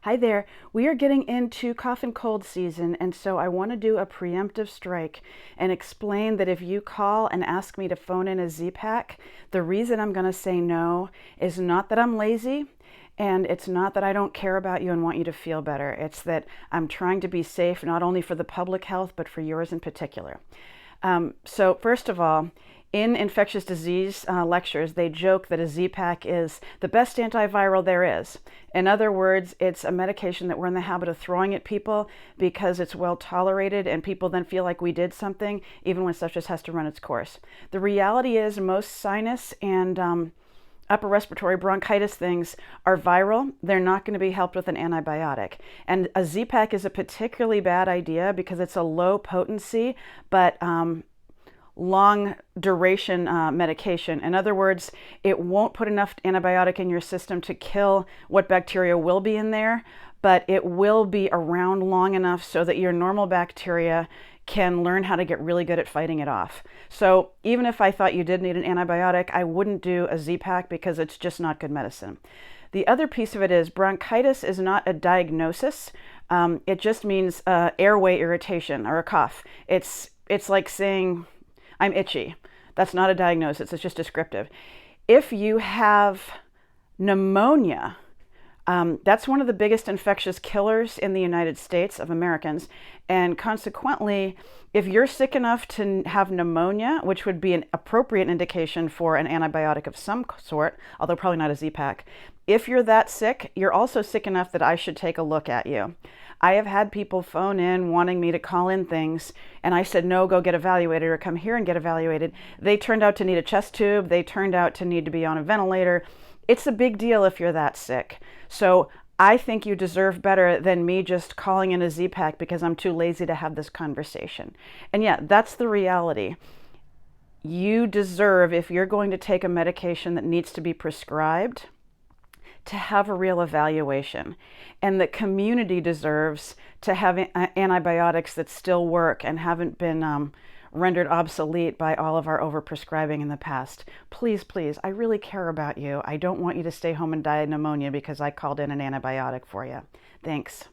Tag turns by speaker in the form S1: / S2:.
S1: Hi there. We are getting into cough and cold season, and so I want to do a preemptive strike and explain that if you call and ask me to phone in a Z-Pack, the reason I'm going to say no is not that I'm lazy, and it's not that I don't care about you and want you to feel better. It's that I'm trying to be safe not only for the public health, but for yours in particular. So first of all, in infectious disease lectures, they joke that a Z-Pack is the best antiviral there is. In other words, it's a medication that we're in the habit of throwing at people because it's well tolerated and people then feel like we did something, even when stuff just has to run its course. The reality is most sinus and upper respiratory bronchitis things are viral. They're not going to be helped with an antibiotic. And a Z-Pack is a particularly bad idea because it's a low potency, but long duration medication. In other words, it won't put enough antibiotic in your system to kill what bacteria will be in there, but it will be around long enough so that your normal bacteria can learn how to get really good at fighting it off. So even if I thought you did need an antibiotic, I wouldn't do a Z-Pack because it's just not good medicine. The other piece of it is bronchitis is not a diagnosis. It just means airway irritation or a cough. It's like saying I'm itchy. That's not a diagnosis. It's just descriptive. If you have pneumonia, that's one of the biggest infectious killers in the United States of Americans. And consequently, if you're sick enough to have pneumonia, which would be an appropriate indication for an antibiotic of some sort, although probably not a Z-Pack, if you're that sick, you're also sick enough that I should take a look at you. I have had people phone in wanting me to call in things, and I said, no, go get evaluated or come here and get evaluated. They turned out to need a chest tube. They turned out to need to be on a ventilator. It's a big deal if you're that sick. So I think you deserve better than me just calling in a Z-Pack because I'm too lazy to have this conversation. And yeah, that's the reality. You deserve, if you're going to take a medication that needs to be prescribed, to have a real evaluation. And the community deserves to have antibiotics that still work and haven't been rendered obsolete by all of our overprescribing in the past. Please, please, I really care about you. I don't want you to stay home and die of pneumonia because I called in an antibiotic for you. Thanks.